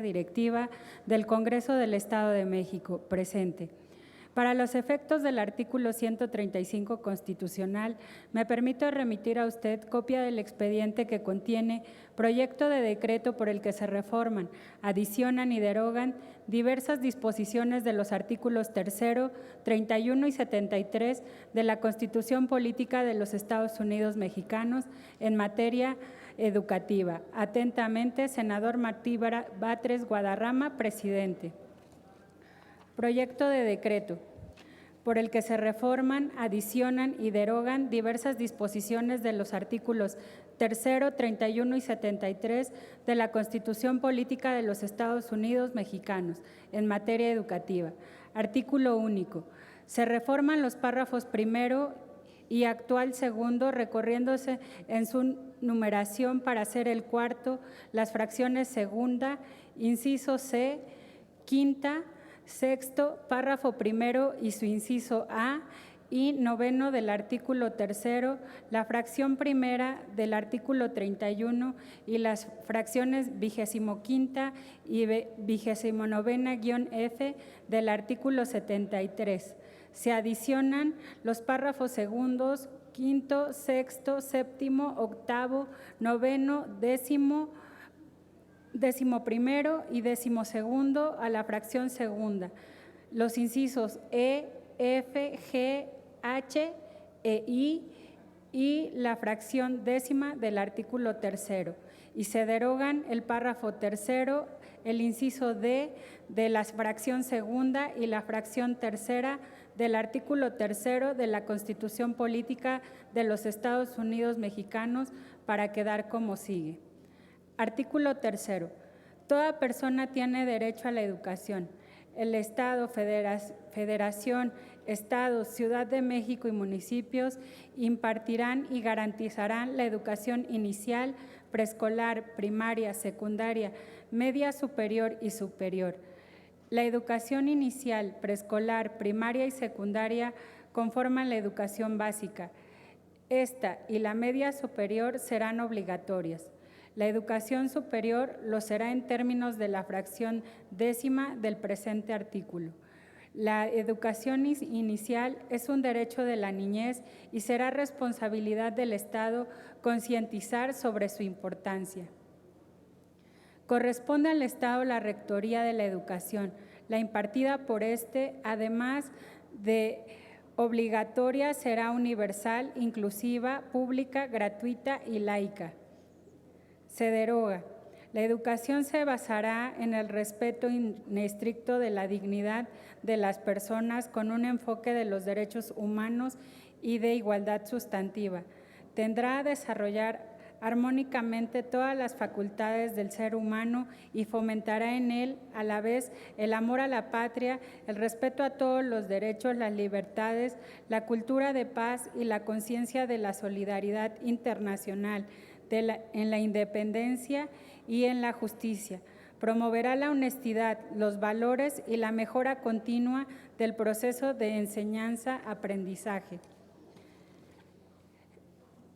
directiva del Congreso del Estado de México, presente. Para los efectos del artículo 135 constitucional, me permito remitir a usted copia del expediente que contiene proyecto de decreto por el que se reforman, adicionan y derogan diversas disposiciones de los artículos 3, 31 y 73 de la Constitución Política de los Estados Unidos Mexicanos en materia educativa. Atentamente, senador Martí Batres Guadarrama, presidente. Proyecto de decreto por el que se reforman, adicionan y derogan diversas disposiciones de los artículos 3, 31 y 73 de la Constitución Política de los Estados Unidos Mexicanos en materia educativa. Artículo único. Se reforman los párrafos primero y actual segundo, recorriéndose en su numeración para ser el cuarto, las fracciones segunda, inciso C, quinta, sexto, párrafo primero y su inciso A, y noveno del artículo tercero, la fracción primera del artículo 31 y las fracciones 25ª y 29ª-F del artículo 73. Se adicionan los párrafos segundos, quinto, sexto, séptimo, octavo, noveno, décimo primero y 12º a la fracción segunda, los incisos E, F, G, H e I y la fracción décima del artículo tercero, y se derogan el párrafo tercero, el inciso D de la fracción segunda y la fracción tercera del artículo tercero de la Constitución Política de los Estados Unidos Mexicanos para quedar como sigue. Artículo tercero. Toda persona tiene derecho a la educación. El Estado, Federación, Estado, Ciudad de México y municipios impartirán y garantizarán la educación inicial, preescolar, primaria, secundaria, media superior y superior. La educación inicial, preescolar, primaria y secundaria conforman la educación básica. Esta y la media superior serán obligatorias. La educación superior lo será en términos de la fracción décima del presente artículo. La educación inicial es un derecho de la niñez y será responsabilidad del Estado concientizar sobre su importancia. Corresponde al Estado la rectoría de la educación, la impartida por además de obligatoria, será universal, inclusiva, pública, gratuita y laica. Se deroga. La educación se basará en el respeto inestricto de la dignidad de las personas con un enfoque de los derechos humanos y de igualdad sustantiva. Tendrá a desarrollar armónicamente todas las facultades del ser humano y fomentará en él a la vez el amor a la patria, el respeto a todos los derechos, las libertades, la cultura de paz y la conciencia de la solidaridad internacional, en la independencia y en la justicia. Promoverá la honestidad, los valores y la mejora continua del proceso de enseñanza-aprendizaje.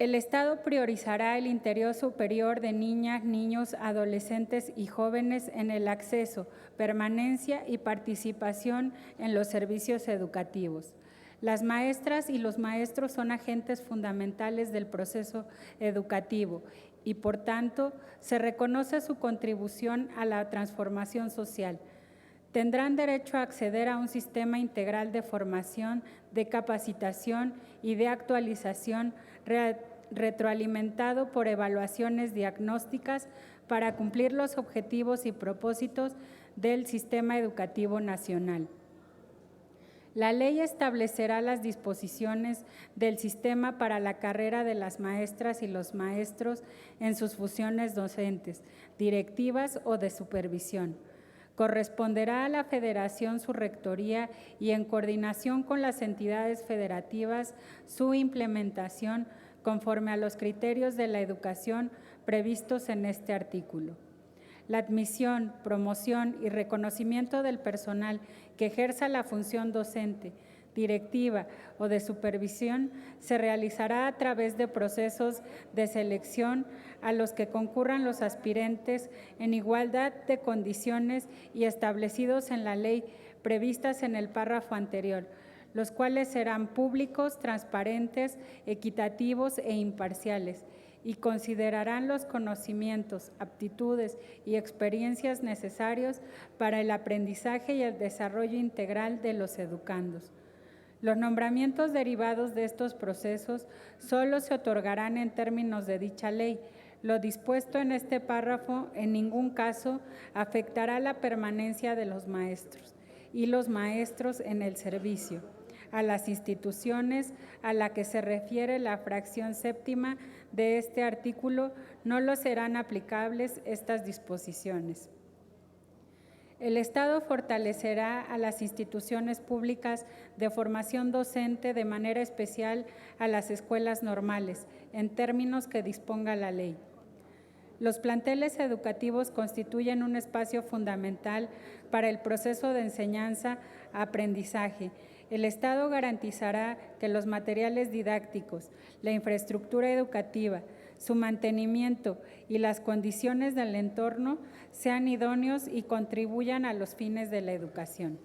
El Estado priorizará el interés superior de niñas, niños, adolescentes y jóvenes en el acceso, permanencia y participación en los servicios educativos. Las maestras y los maestros son agentes fundamentales del proceso educativo y, por tanto, se reconoce su contribución a la transformación social. Tendrán derecho a acceder a un sistema integral de formación, de capacitación y de actualización retroalimentado por evaluaciones diagnósticas para cumplir los objetivos y propósitos del sistema educativo nacional. La ley establecerá las disposiciones del sistema para la carrera de las maestras y los maestros en sus funciones docentes, directivas o de supervisión. Corresponderá a la Federación su rectoría y, en coordinación con las entidades federativas, su implementación conforme a los criterios de la educación previstos en este artículo. La admisión, promoción y reconocimiento del personal que ejerza la función docente, directiva o de supervisión se realizará a través de procesos de selección a los que concurran los aspirantes en igualdad de condiciones y establecidos en la ley previstas en el párrafo anterior, los cuales serán públicos, transparentes, equitativos e imparciales, y considerarán los conocimientos, aptitudes y experiencias necesarios para el aprendizaje y el desarrollo integral de los educandos. Los nombramientos derivados de estos procesos solo se otorgarán en términos de dicha ley. Lo dispuesto en este párrafo en ningún caso afectará la permanencia de los maestros y los maestros en el servicio a las instituciones a la que se refiere la fracción séptima de este artículo. No lo serán aplicables estas disposiciones. El Estado fortalecerá a las instituciones públicas de formación docente, de manera especial a las escuelas normales, en términos que disponga la ley. Los planteles educativos constituyen un espacio fundamental para el proceso de enseñanza-aprendizaje. El Estado garantizará que los materiales didácticos, la infraestructura educativa, su mantenimiento y las condiciones del entorno sean idóneos y contribuyan a los fines de la educación.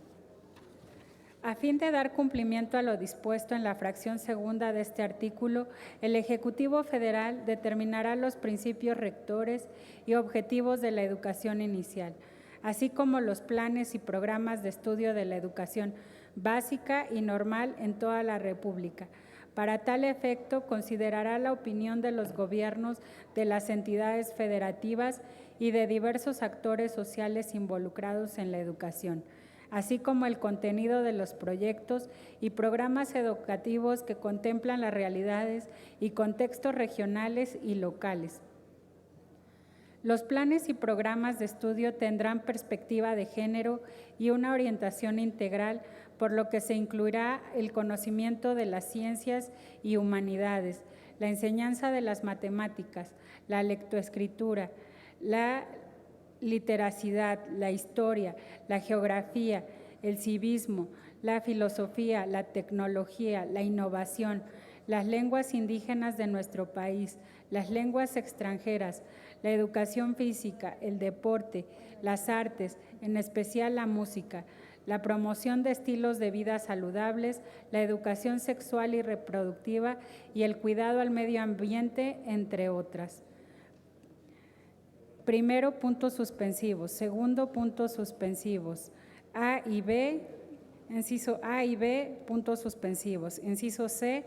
A fin de dar cumplimiento a lo dispuesto en la fracción segunda de este artículo, el Ejecutivo Federal determinará los principios rectores y objetivos de la educación inicial, así como los planes y programas de estudio de la educación básica y normal en toda la República. Para tal efecto, considerará la opinión de los gobiernos, de las entidades federativas y de diversos actores sociales involucrados en la educación, así como el contenido de los proyectos y programas educativos que contemplan las realidades y contextos regionales y locales. Los planes y programas de estudio tendrán perspectiva de género y una orientación integral, por lo que se incluirá el conocimiento de las ciencias y humanidades, la enseñanza de las matemáticas, la lectoescritura, la literacidad, la historia, la geografía, el civismo, la filosofía, la tecnología, la innovación, las lenguas indígenas de nuestro país, las lenguas extranjeras, la educación física, el deporte, las artes, en especial la música, la promoción de estilos de vida saludables, la educación sexual y reproductiva y el cuidado al medio ambiente, entre otras. Primero, puntos suspensivos. Segundo, puntos suspensivos. A y B, inciso A y B, puntos suspensivos. Inciso C,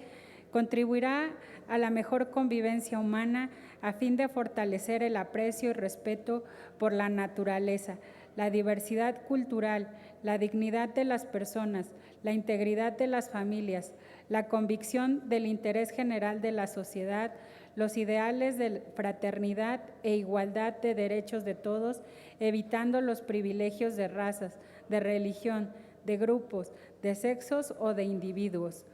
contribuirá a la mejor convivencia humana a fin de fortalecer el aprecio y respeto por la naturaleza, la diversidad cultural, la dignidad de las personas, la integridad de las familias, la convicción del interés general de la sociedad, los ideales de fraternidad e igualdad de derechos de todos, evitando los privilegios de razas, de religión, de grupos, de sexos o de individuos.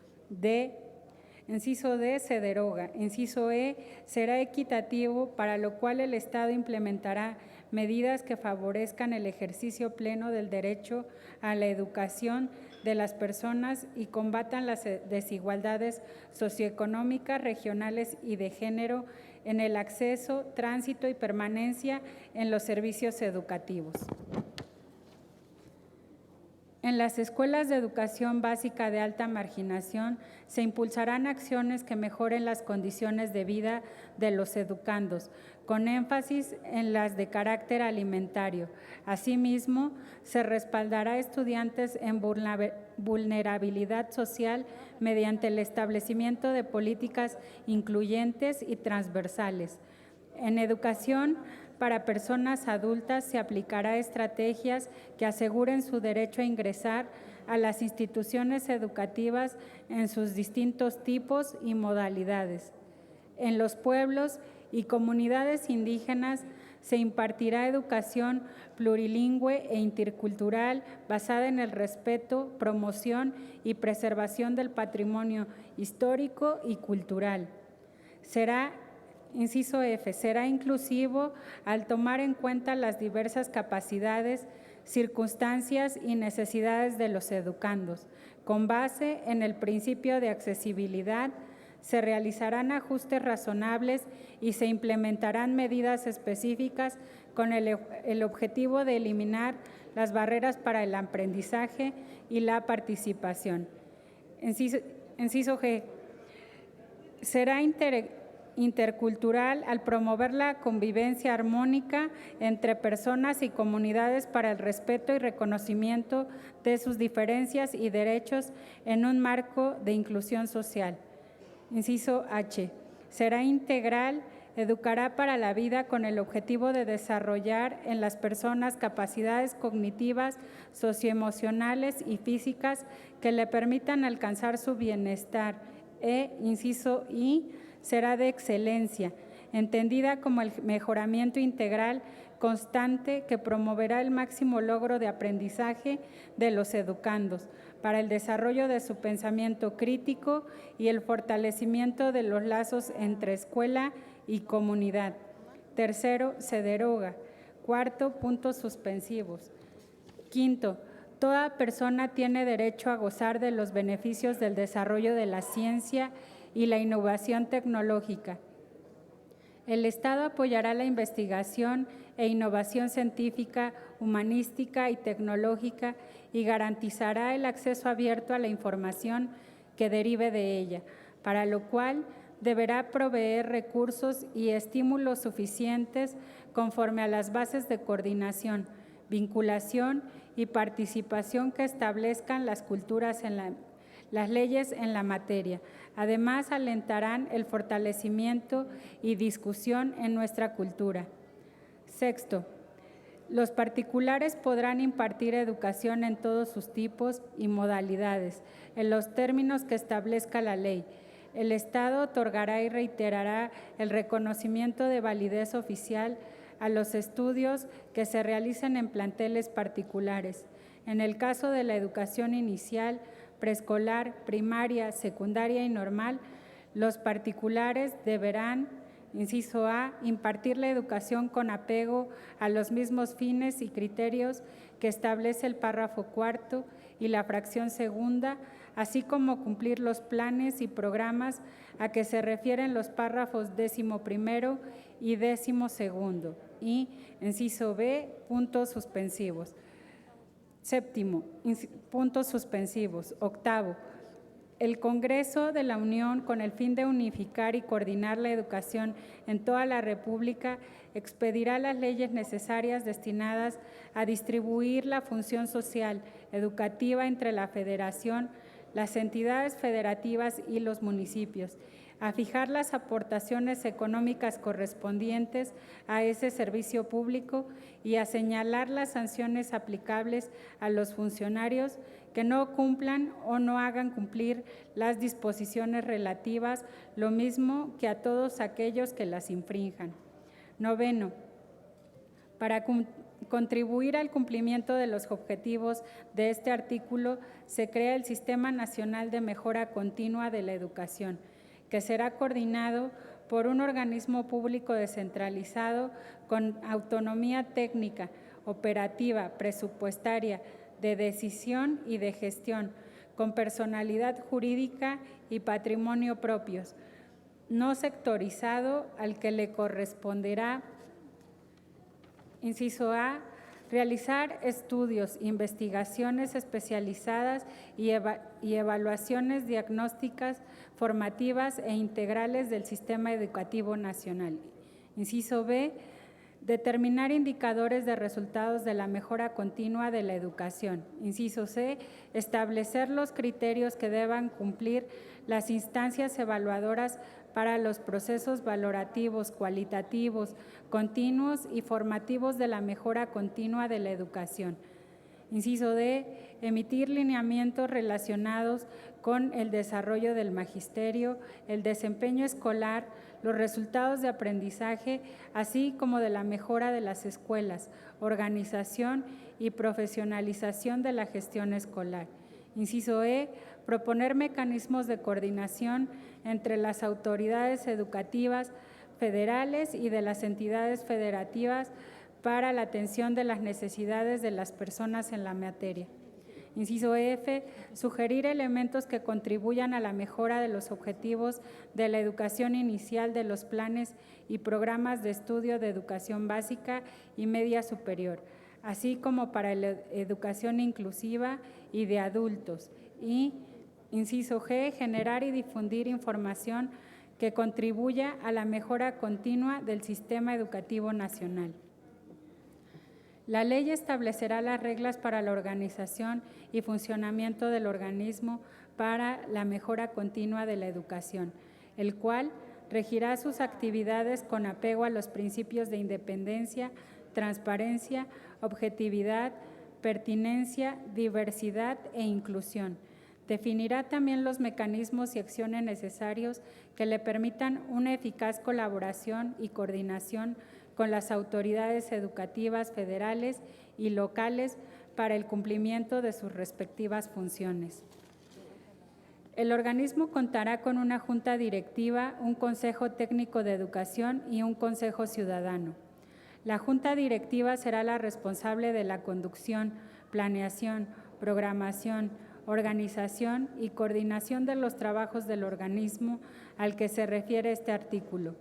Inciso D, se deroga. Inciso E, será equitativo, para lo cual el Estado implementará medidas que favorezcan el ejercicio pleno del derecho a la educación de las personas y combatan las desigualdades socioeconómicas, regionales y de género en el acceso, tránsito y permanencia en los servicios educativos. En las escuelas de educación básica de alta marginación se impulsarán acciones que mejoren las condiciones de vida de los educandos, con énfasis en las de carácter alimentario. Asimismo, se respaldará a estudiantes en vulnerabilidad social mediante el establecimiento de políticas incluyentes y transversales. En educación para personas adultas se aplicará estrategias que aseguren su derecho a ingresar a las instituciones educativas en sus distintos tipos y modalidades. En los pueblos y comunidades indígenas se impartirá educación plurilingüe e intercultural basada en el respeto, promoción y preservación del patrimonio histórico y cultural. Será Inciso F, será inclusivo al tomar en cuenta las diversas capacidades, circunstancias y necesidades de los educandos. Con base en el principio de accesibilidad, se realizarán ajustes razonables y se implementarán medidas específicas con el objetivo de eliminar las barreras para el aprendizaje y la participación. Inciso G, será intercultural al promover la convivencia armónica entre personas y comunidades para el respeto y reconocimiento de sus diferencias y derechos en un marco de inclusión social. Inciso H, será integral, educará para la vida con el objetivo de desarrollar en las personas capacidades cognitivas, socioemocionales y físicas que le permitan alcanzar su bienestar. Inciso I, será de excelencia, entendida como el mejoramiento integral constante que promoverá el máximo logro de aprendizaje de los educandos para el desarrollo de su pensamiento crítico y el fortalecimiento de los lazos entre escuela y comunidad. Tercero, se deroga. Cuarto, puntos suspensivos. Quinto, toda persona tiene derecho a gozar de los beneficios del desarrollo de la ciencia y la innovación tecnológica. El Estado apoyará la investigación e innovación científica, humanística y tecnológica y garantizará el acceso abierto a la información que derive de ella, para lo cual deberá proveer recursos y estímulos suficientes conforme a las bases de coordinación, vinculación y participación que establezcan las culturas las leyes en la materia. Además, alentarán el fortalecimiento y discusión en nuestra cultura. Sexto, los particulares podrán impartir educación en todos sus tipos y modalidades, en los términos que establezca la ley. El Estado otorgará y reiterará el reconocimiento de validez oficial a los estudios que se realicen en planteles particulares. En el caso de la educación inicial, preescolar, primaria, secundaria y normal, los particulares deberán, inciso A, impartir la educación con apego a los mismos fines y criterios que establece el párrafo cuarto y la fracción segunda, así como cumplir los planes y programas a que se refieren los párrafos 11º y 12º. Y, inciso B, puntos suspensivos. Séptimo, puntos suspensivos. Octavo, el Congreso de la Unión, con el fin de unificar y coordinar la educación en toda la República, expedirá las leyes necesarias destinadas a distribuir la función social educativa entre la Federación, las entidades federativas y los municipios, a fijar las aportaciones económicas correspondientes a ese servicio público y a señalar las sanciones aplicables a los funcionarios que no cumplan o no hagan cumplir las disposiciones relativas, lo mismo que a todos aquellos que las infrinjan. Noveno, para contribuir al cumplimiento de los objetivos de este artículo, se crea el Sistema Nacional de Mejora Continua de la Educación, que será coordinado por un organismo público descentralizado con autonomía técnica, operativa, presupuestaria, de decisión y de gestión, con personalidad jurídica y patrimonio propios, no sectorizado, al que le corresponderá, inciso A, realizar estudios, investigaciones especializadas y evaluaciones diagnósticas, formativas e integrales del sistema educativo nacional. Inciso B, determinar indicadores de resultados de la mejora continua de la educación. Inciso C, establecer los criterios que deban cumplir las instancias evaluadoras para los procesos valorativos, cualitativos, continuos y formativos de la mejora continua de la educación. Inciso D, emitir lineamientos relacionados con el desarrollo del magisterio, el desempeño escolar, los resultados de aprendizaje, así como de la mejora de las escuelas, organización y profesionalización de la gestión escolar. Inciso E, proponer mecanismos de coordinación entre las autoridades educativas federales y de las entidades federativas para la atención de las necesidades de las personas en la materia. Inciso F, sugerir elementos que contribuyan a la mejora de los objetivos de la educación inicial de los planes y programas de estudio de educación básica y media superior, así como para la educación inclusiva y de adultos. Y, inciso G, generar y difundir información que contribuya a la mejora continua del sistema educativo nacional. La ley establecerá las reglas para la organización y funcionamiento del organismo para la mejora continua de la educación, el cual regirá sus actividades con apego a los principios de independencia, transparencia, objetividad, pertinencia, diversidad e inclusión. Definirá también los mecanismos y acciones necesarios que le permitan una eficaz colaboración y coordinación con las autoridades educativas federales y locales para el cumplimiento de sus respectivas funciones. El organismo contará con una junta directiva, un consejo técnico de educación y un consejo ciudadano. La junta directiva será la responsable de la conducción, planeación, programación, organización y coordinación de los trabajos del organismo al que se refiere este artículo.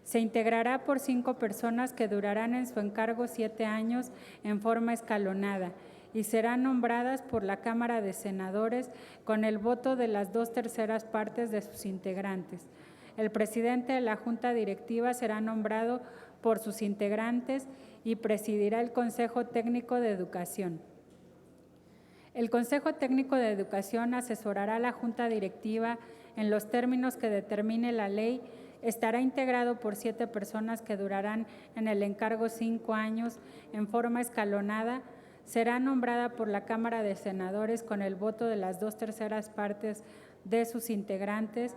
Se integrará por 5 personas que durarán en su encargo 7 años en forma escalonada y serán nombradas por la Cámara de Senadores con el voto de las 2/3 partes de sus integrantes. El presidente de la Junta Directiva será nombrado por sus integrantes y presidirá el Consejo Técnico de Educación. El Consejo Técnico de Educación asesorará a la Junta Directiva en los términos que determine la ley. Estará integrado por 7 personas que durarán en el encargo 5 años en forma escalonada. Será nombrada por la Cámara de Senadores con el voto de las 2/3 partes de sus integrantes.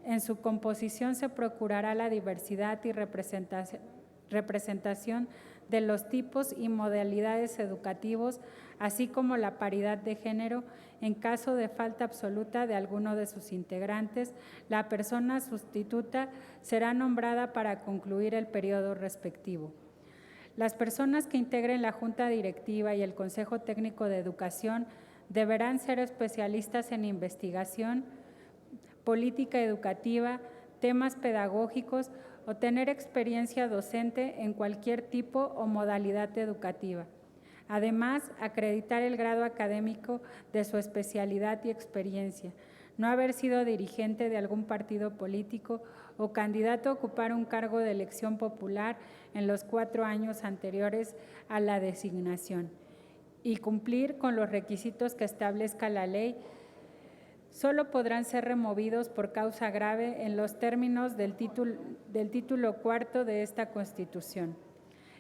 En su composición se procurará la diversidad y representación de los tipos y modalidades educativos, así como la paridad de género. En caso de falta absoluta de alguno de sus integrantes, la persona sustituta será nombrada para concluir el periodo respectivo. Las personas que integren la Junta Directiva y el Consejo Técnico de Educación deberán ser especialistas en investigación, política educativa, temas pedagógicos o tener experiencia docente en cualquier tipo o modalidad educativa. Además, acreditar el grado académico de su especialidad y experiencia, no haber sido dirigente de algún partido político o candidato a ocupar un cargo de elección popular en los 4 años anteriores a la designación y cumplir con los requisitos que establezca la ley. Solo podrán ser removidos por causa grave en los términos del título cuarto de esta Constitución.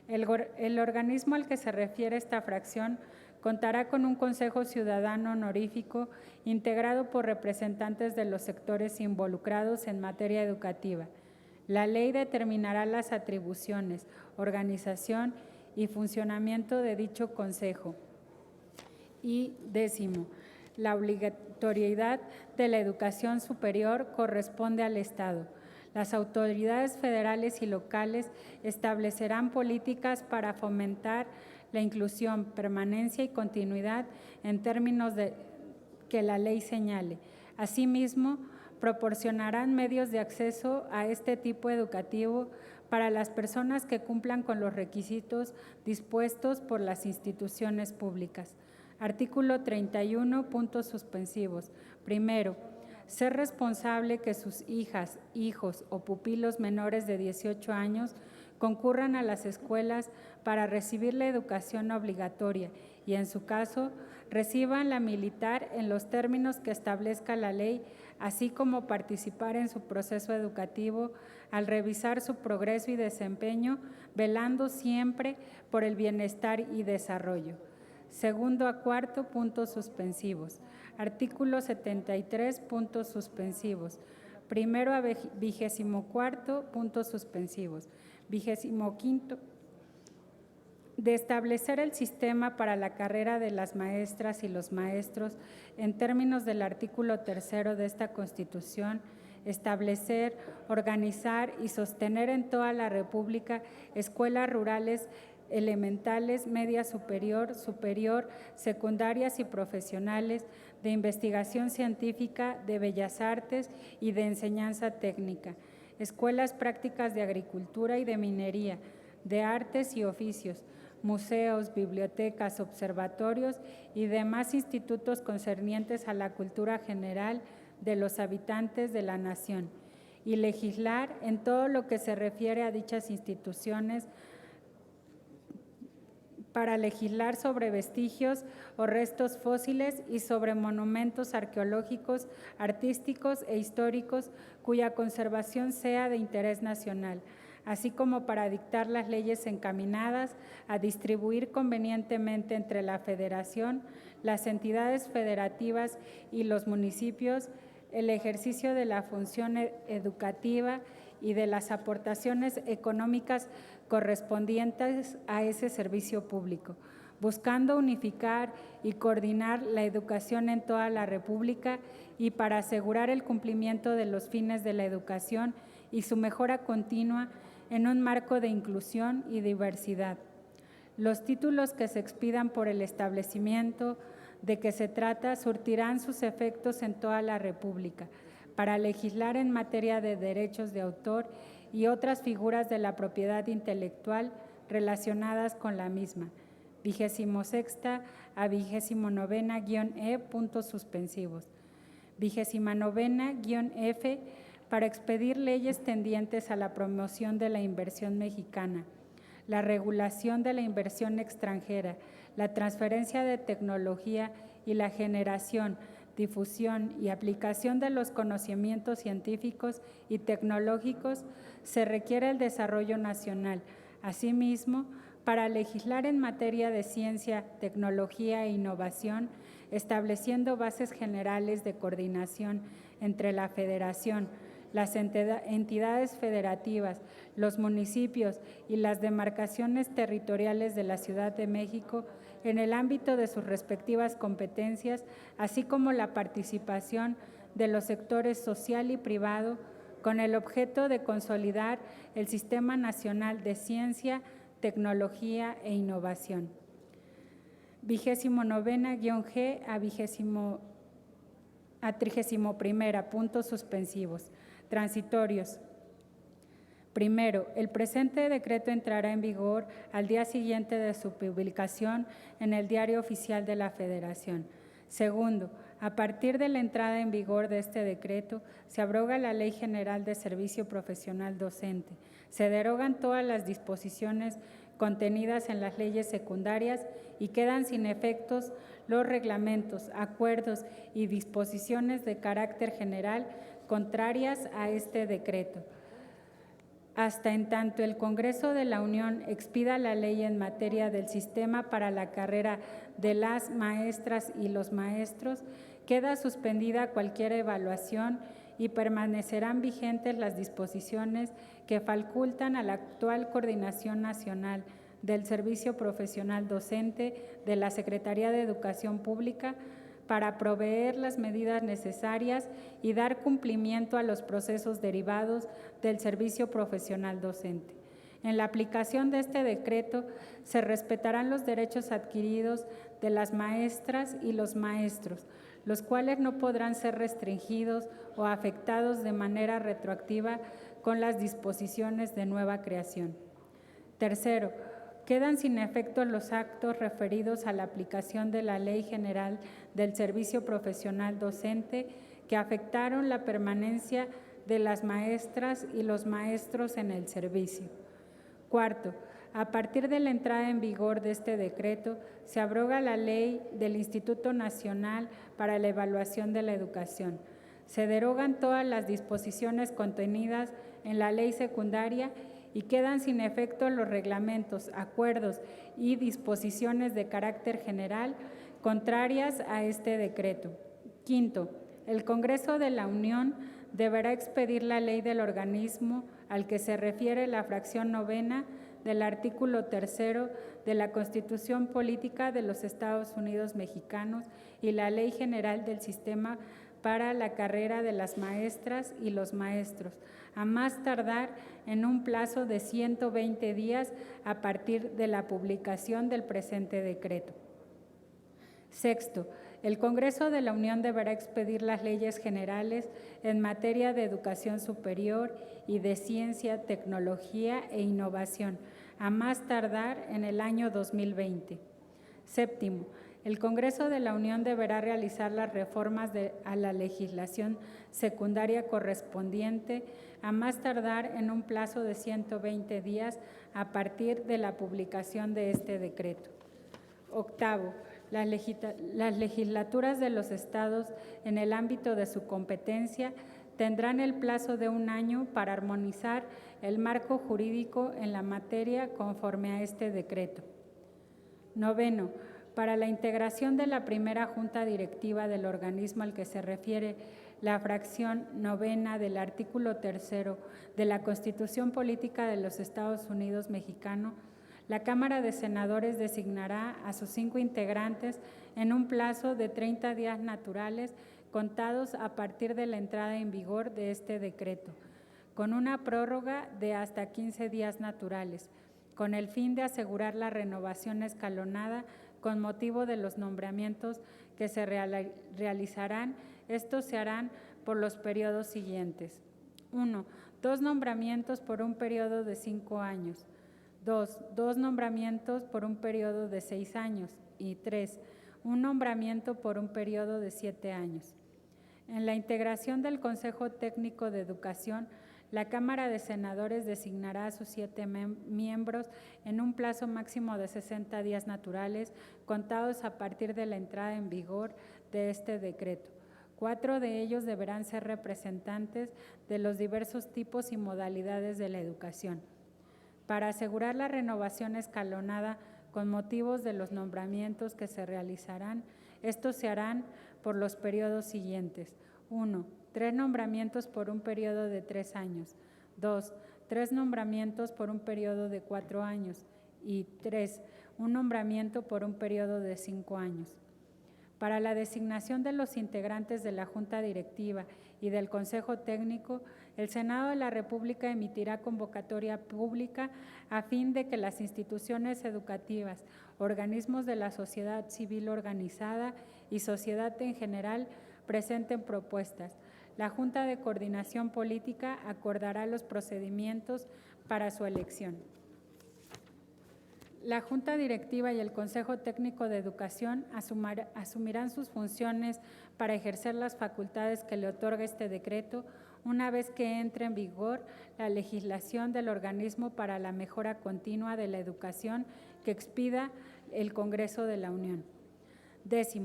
El organismo al que se refiere esta fracción contará con un Consejo Ciudadano honorífico integrado por representantes de los sectores involucrados en materia educativa. La ley determinará las atribuciones, organización y funcionamiento de dicho Consejo. Y 10, la obligatoriedad de la educación superior corresponde al Estado. Las autoridades federales y locales establecerán políticas para fomentar la inclusión, permanencia y continuidad en términos que la ley señale. Asimismo, proporcionarán medios de acceso a este tipo educativo para las personas que cumplan con los requisitos dispuestos por las instituciones públicas. Artículo 31, puntos suspensivos. Primero, ser responsable que sus hijas, hijos o pupilos menores de 18 años concurran a las escuelas para recibir la educación obligatoria y, en su caso, reciban la militar en los términos que establezca la ley, así como participar en su proceso educativo al revisar su progreso y desempeño, velando siempre por el bienestar y desarrollo. Segundo a cuarto, puntos suspensivos. Artículo 73, puntos suspensivos. Primero a 24, puntos suspensivos. 25, de establecer el sistema para la carrera de las maestras y los maestros en términos del artículo 3 de esta Constitución, establecer, organizar y sostener en toda la República escuelas rurales elementales, media superior, secundarias y profesionales, de investigación científica, de bellas artes y de enseñanza técnica, escuelas prácticas de agricultura y de minería, de artes y oficios, museos, bibliotecas, observatorios y demás institutos concernientes a la cultura general de los habitantes de la nación, y legislar en todo lo que se refiere a dichas instituciones, para legislar sobre vestigios o restos fósiles y sobre monumentos arqueológicos, artísticos e históricos cuya conservación sea de interés nacional, así como para dictar las leyes encaminadas a distribuir convenientemente entre la Federación, las entidades federativas y los municipios el ejercicio de la función educativa y de las aportaciones económicas correspondientes a ese servicio público, buscando unificar y coordinar la educación en toda la República y para asegurar el cumplimiento de los fines de la educación y su mejora continua en un marco de inclusión y diversidad. Los títulos que se expidan por el establecimiento de que se trata surtirán sus efectos en toda la República para legislar en materia de derechos de autor y otras figuras de la propiedad intelectual relacionadas con la misma. 26ª a 29ª-E, puntos suspensivos. 29ª-F, para expedir leyes tendientes a la promoción de la inversión mexicana, la regulación de la inversión extranjera, la transferencia de tecnología y la generación, difusión y aplicación de los conocimientos científicos y tecnológicos, se requiere el desarrollo nacional. Asimismo, para legislar en materia de ciencia, tecnología e innovación, estableciendo bases generales de coordinación entre la Federación, las entidades federativas, los municipios y las demarcaciones territoriales de la Ciudad de México en el ámbito de sus respectivas competencias, así como la participación de los sectores social y privado, con el objeto de consolidar el Sistema Nacional de Ciencia, Tecnología e Innovación. 29ª-G a 31ª, puntos suspensivos. Transitorios. Primero, el presente decreto entrará en vigor al día siguiente de su publicación en el Diario Oficial de la Federación. Segundo, a partir de la entrada en vigor de este decreto, se abroga la Ley General de Servicio Profesional Docente. Se derogan todas las disposiciones contenidas en las leyes secundarias y quedan sin efectos los reglamentos, acuerdos y disposiciones de carácter general contrarias a este decreto, hasta en tanto el Congreso de la Unión expida la ley en materia del sistema para la carrera de las maestras y los maestros, queda suspendida cualquier evaluación y permanecerán vigentes las disposiciones que facultan a la actual Coordinación Nacional del Servicio Profesional Docente de la Secretaría de Educación Pública para proveer las medidas necesarias y dar cumplimiento a los procesos derivados del servicio profesional docente. En la aplicación de este decreto se respetarán los derechos adquiridos de las maestras y los maestros, los cuales no podrán ser restringidos o afectados de manera retroactiva con las disposiciones de nueva creación. Tercero, quedan sin efecto los actos referidos a la aplicación de la Ley General del Servicio Profesional Docente que afectaron la permanencia de las maestras y los maestros en el servicio. Cuarto, a partir de la entrada en vigor de este decreto, se abroga la Ley del Instituto Nacional para la Evaluación de la Educación. Se derogan todas las disposiciones contenidas en la ley secundaria y quedan sin efecto los reglamentos, acuerdos y disposiciones de carácter general contrarias a este decreto. Quinto, el Congreso de la Unión deberá expedir la ley del organismo al que se refiere la fracción 9ª del artículo 3 de la Constitución Política de los Estados Unidos Mexicanos y la Ley General del Sistema para la carrera de las maestras y los maestros, a más tardar en un plazo de 120 días a partir de la publicación del presente decreto. Sexto, el Congreso de la Unión deberá expedir las leyes generales en materia de educación superior y de ciencia, tecnología e innovación, a más tardar en el año 2020. Séptimo, el Congreso de la Unión deberá realizar las reformas a la legislación secundaria correspondiente a más tardar en un plazo de 120 días a partir de la publicación de este decreto. Octavo, las legislaturas de los estados en el ámbito de su competencia tendrán el plazo de 1 año para armonizar el marco jurídico en la materia conforme a este decreto. Noveno, para la integración de la primera junta directiva del organismo al que se refiere la fracción 9 del artículo 3 de la Constitución Política de los Estados Unidos Mexicano, la Cámara de Senadores designará a sus 5 integrantes en un plazo de 30 días naturales contados a partir de la entrada en vigor de este decreto, con una prórroga de hasta 15 días naturales, con el fin de asegurar la renovación escalonada con motivo de los nombramientos que se realizarán. Estos se harán por los periodos siguientes. 1. 2 nombramientos por un periodo de 5 años. 2. 2 nombramientos por un periodo de 6 años. Y 3. Un nombramiento por un periodo de 7 años. En la integración del Consejo Técnico de Educación, la Cámara de Senadores designará a sus 7 miembros en un plazo máximo de 60 días naturales, contados a partir de la entrada en vigor de este decreto. 4 de ellos deberán ser representantes de los diversos tipos y modalidades de la educación. Para asegurar la renovación escalonada con motivos de los nombramientos que se realizarán, estos se harán por los periodos siguientes. 1. 3 nombramientos por un periodo de 3 años. 2. 3 nombramientos por un periodo de 4 años. Y 3. Un nombramiento por un periodo de 5 años. Para la designación de los integrantes de la Junta Directiva y del Consejo Técnico, el Senado de la República emitirá convocatoria pública a fin de que las instituciones educativas, organismos de la sociedad civil organizada y sociedad en general presenten propuestas. La Junta de Coordinación Política acordará los procedimientos para su elección. La Junta Directiva y el Consejo Técnico de Educación asumirán sus funciones para ejercer las facultades que le otorga este decreto una vez que entre en vigor la legislación del organismo para la mejora continua de la educación que expida el Congreso de la Unión. 10.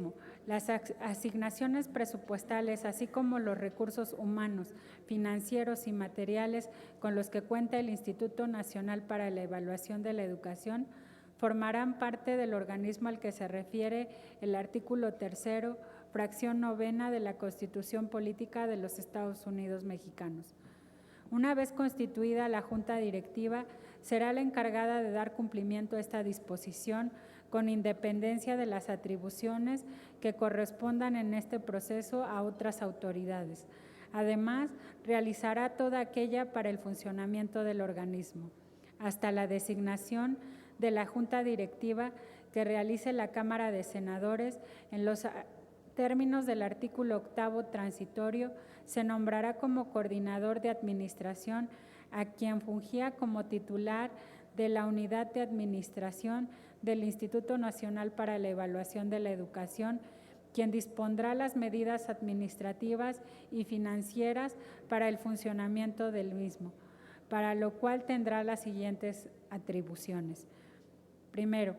Las asignaciones presupuestales, así como los recursos humanos, financieros y materiales con los que cuenta el Instituto Nacional para la Evaluación de la Educación, formarán parte del organismo al que se refiere el artículo 3, fracción 9 de la Constitución Política de los Estados Unidos Mexicanos. Una vez constituida la Junta Directiva, será la encargada de dar cumplimiento a esta disposición con independencia de las atribuciones que correspondan en este proceso a otras autoridades. Además, realizará toda aquella para el funcionamiento del organismo, hasta la designación de la Junta Directiva que realice la Cámara de Senadores. En los términos del artículo 8 transitorio, se nombrará como coordinador de administración a quien fungía como titular de la Unidad de Administración del Instituto Nacional para la Evaluación de la Educación, quien dispondrá las medidas administrativas y financieras para el funcionamiento del mismo, para lo cual tendrá las siguientes atribuciones. Primero,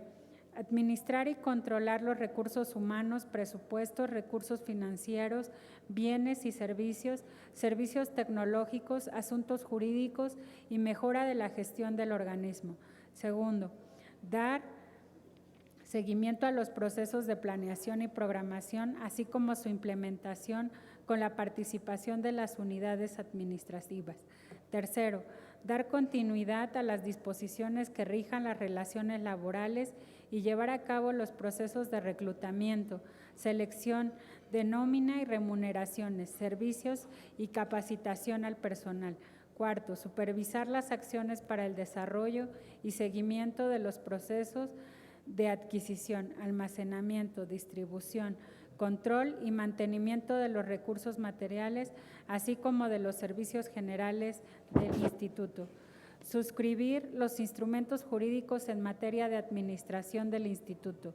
administrar y controlar los recursos humanos, presupuestos, recursos financieros, bienes y servicios, servicios tecnológicos, asuntos jurídicos y mejora de la gestión del organismo. Segundo, dar seguimiento a los procesos de planeación y programación, así como su implementación con la participación de las unidades administrativas. Tercero, dar continuidad a las disposiciones que rijan las relaciones laborales y llevar a cabo los procesos de reclutamiento, selección, de nómina y remuneraciones, servicios y capacitación al personal. Cuarto, supervisar las acciones para el desarrollo y seguimiento de los procesos de adquisición, almacenamiento, distribución, control y mantenimiento de los recursos materiales, así como de los servicios generales del Instituto. Suscribir los instrumentos jurídicos en materia de administración del Instituto.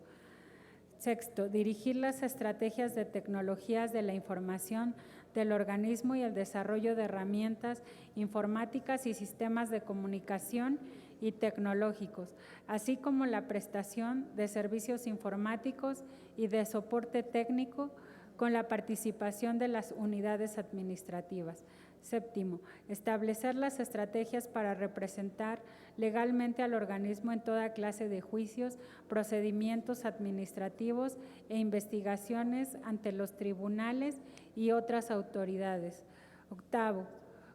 Sexto, dirigir las estrategias de tecnologías de la información del organismo y el desarrollo de herramientas informáticas y sistemas de comunicación y tecnológicos, así como la prestación de servicios informáticos y de soporte técnico con la participación de las unidades administrativas. Séptimo, establecer las estrategias para representar legalmente al organismo en toda clase de juicios, procedimientos administrativos e investigaciones ante los tribunales y otras autoridades. Octavo,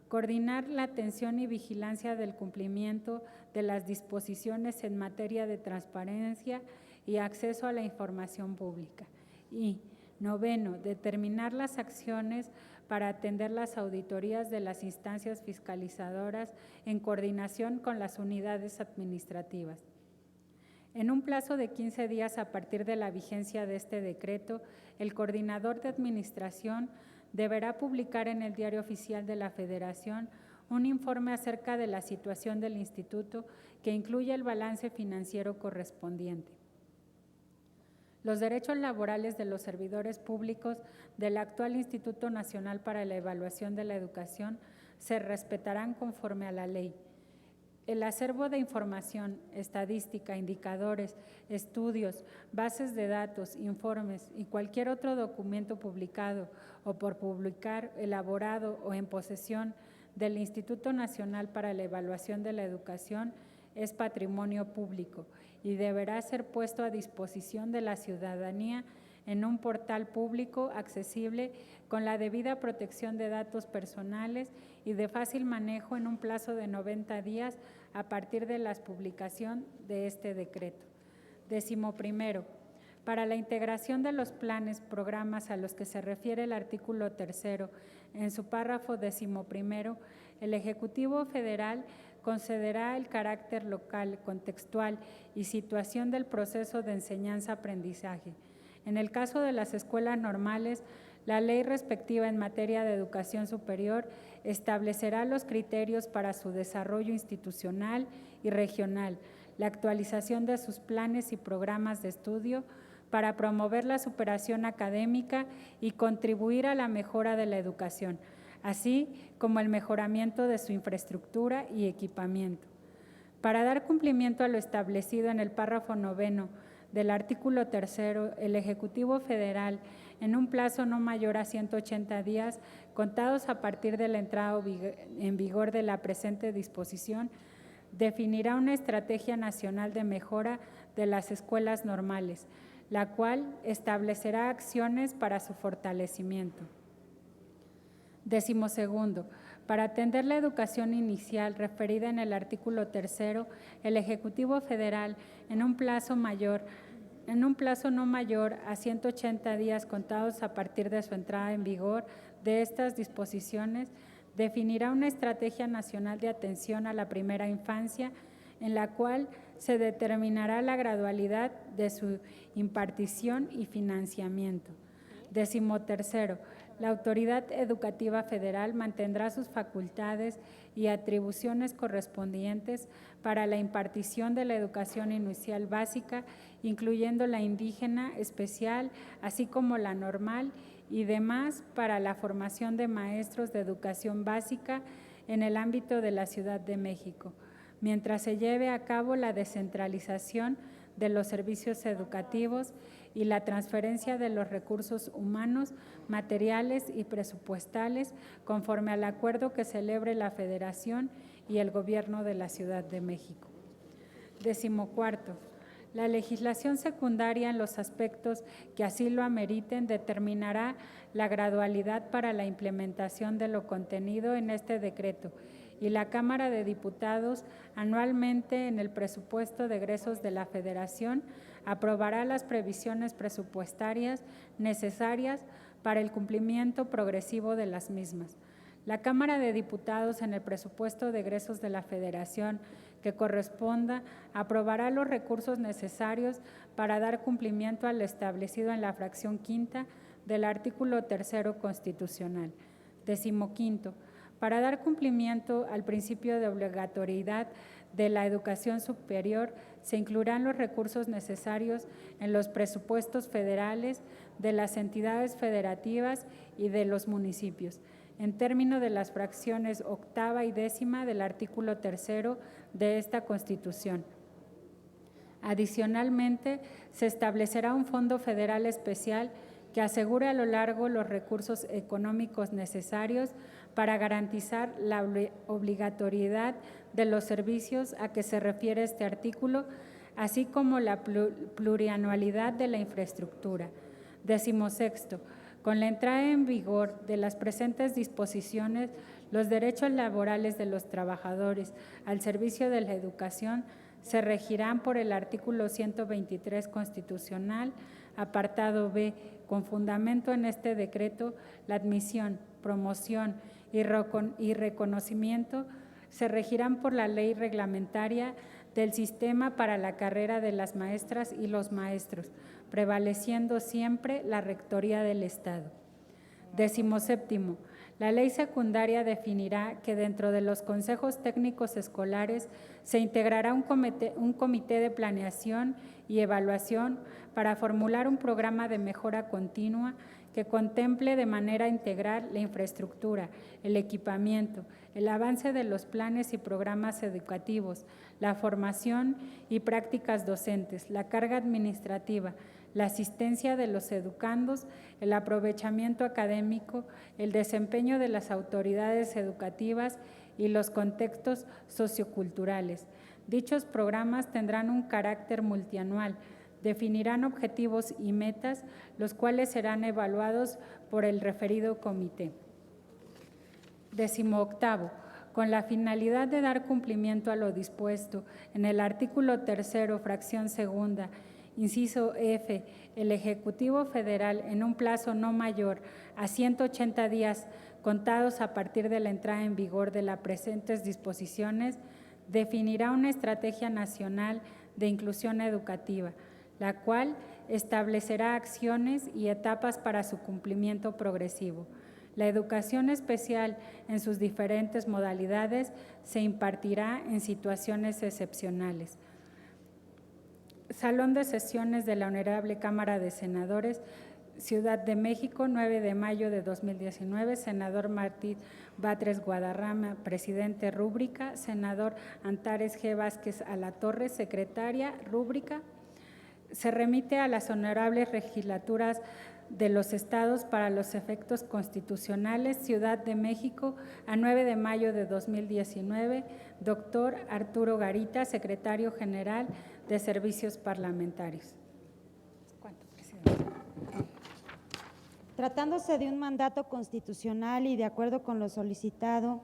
coordinar la atención y vigilancia del cumplimiento de las disposiciones en materia de transparencia y acceso a la información pública. Y noveno, determinar las acciones para atender las auditorías de las instancias fiscalizadoras en coordinación con las unidades administrativas. En un plazo de 15 días a partir de la vigencia de este decreto, el coordinador de administración deberá publicar en el Diario Oficial de la Federación un informe acerca de la situación del Instituto que incluya el balance financiero correspondiente. Los derechos laborales de los servidores públicos del actual Instituto Nacional para la Evaluación de la Educación se respetarán conforme a la ley. El acervo de información, estadística, indicadores, estudios, bases de datos, informes y cualquier otro documento publicado o por publicar, elaborado o en posesión del Instituto Nacional para la Evaluación de la Educación es patrimonio público y deberá ser puesto a disposición de la ciudadanía en un portal público accesible con la debida protección de datos personales y de fácil manejo en un plazo de 90 días a partir de la publicación de este decreto. 11. Para la integración de los planes, programas a los que se refiere el artículo 3 en su párrafo 11, el Ejecutivo Federal concederá el carácter local, contextual y situación del proceso de enseñanza-aprendizaje. En el caso de las escuelas normales, la ley respectiva en materia de educación superior establecerá los criterios para su desarrollo institucional y regional, la actualización de sus planes y programas de estudio para promover la superación académica y contribuir a la mejora de la educación, así como el mejoramiento de su infraestructura y equipamiento. Para dar cumplimiento a lo establecido en el párrafo 9 del artículo 3, el Ejecutivo Federal, en un plazo no mayor a 180 días, contados a partir de la entrada en vigor de la presente disposición, definirá una estrategia nacional de mejora de las escuelas normales, la cual establecerá acciones para su fortalecimiento. 12. Para atender la educación inicial referida en el artículo 3, el Ejecutivo Federal, en un plazo no mayor a 180 días contados a partir de su entrada en vigor de estas disposiciones, definirá una estrategia nacional de atención a la primera infancia, en la cual se determinará la gradualidad de su impartición y financiamiento. 13. La Autoridad Educativa Federal mantendrá sus facultades y atribuciones correspondientes para la impartición de la educación inicial básica, incluyendo la indígena especial, así como la normal y demás para la formación de maestros de educación básica en el ámbito de la Ciudad de México, mientras se lleve a cabo la descentralización de los servicios educativos y la transferencia de los recursos humanos, materiales y presupuestales conforme al acuerdo que celebre la Federación y el Gobierno de la Ciudad de México. 14. La legislación secundaria en los aspectos que así lo ameriten determinará la gradualidad para la implementación de lo contenido en este decreto y la Cámara de Diputados anualmente en el presupuesto de egresos de la Federación aprobará las previsiones presupuestarias necesarias para el cumplimiento progresivo de las mismas. La Cámara de Diputados en el presupuesto de egresos de la Federación que corresponda aprobará los recursos necesarios para dar cumplimiento a lo establecido en la fracción quinta del artículo 3º constitucional. 15º, para dar cumplimiento al principio de obligatoriedad de la educación superior, se incluirán los recursos necesarios en los presupuestos federales de las entidades federativas y de los municipios, en términos de las fracciones octava y décima del artículo 3º de esta Constitución. Adicionalmente, se establecerá un fondo federal especial que asegure a lo largo los recursos económicos necesarios para garantizar la obligatoriedad de los servicios a que se refiere este artículo, así como la plurianualidad de la infraestructura. 16º, con la entrada en vigor de las presentes disposiciones, los derechos laborales de los trabajadores al servicio de la educación se regirán por el artículo 123 constitucional, apartado B, con fundamento en este decreto, la admisión, promoción y reconocimiento se regirán por la ley reglamentaria del sistema para la carrera de las maestras y los maestros, prevaleciendo siempre la Rectoría del Estado. 17º, la ley secundaria definirá que dentro de los consejos técnicos escolares se integrará un comité de planeación y evaluación para formular un programa de mejora continua que contemple de manera integral la infraestructura, el equipamiento, el avance de los planes y programas educativos, la formación y prácticas docentes, la carga administrativa, la asistencia de los educandos, el aprovechamiento académico, el desempeño de las autoridades educativas y los contextos socioculturales. Dichos programas tendrán un carácter multianual, definirán objetivos y metas, los cuales serán evaluados por el referido comité. 18º, con la finalidad de dar cumplimiento a lo dispuesto en el artículo 3º, fracción segunda, inciso F, el Ejecutivo Federal, en un plazo no mayor a 180 días contados a partir de la entrada en vigor de las presentes disposiciones, definirá una estrategia nacional de inclusión educativa, la cual establecerá acciones y etapas para su cumplimiento progresivo. La educación especial en sus diferentes modalidades se impartirá en situaciones excepcionales. Salón de sesiones de la Honorable Cámara de Senadores, Ciudad de México, 9 de mayo de 2019, senador Martí Batres Guadarrama, presidente, rúbrica, senador Antares G. Vázquez Alatorre, secretaria, rúbrica. Se remite a las honorables legislaturas de los estados para los efectos constitucionales, Ciudad de México, a 9 de mayo de 2019, doctor Arturo Garita, secretario general de Servicios Parlamentarios. ¿Cuánto, presidente? Tratándose de un mandato constitucional y de acuerdo con lo solicitado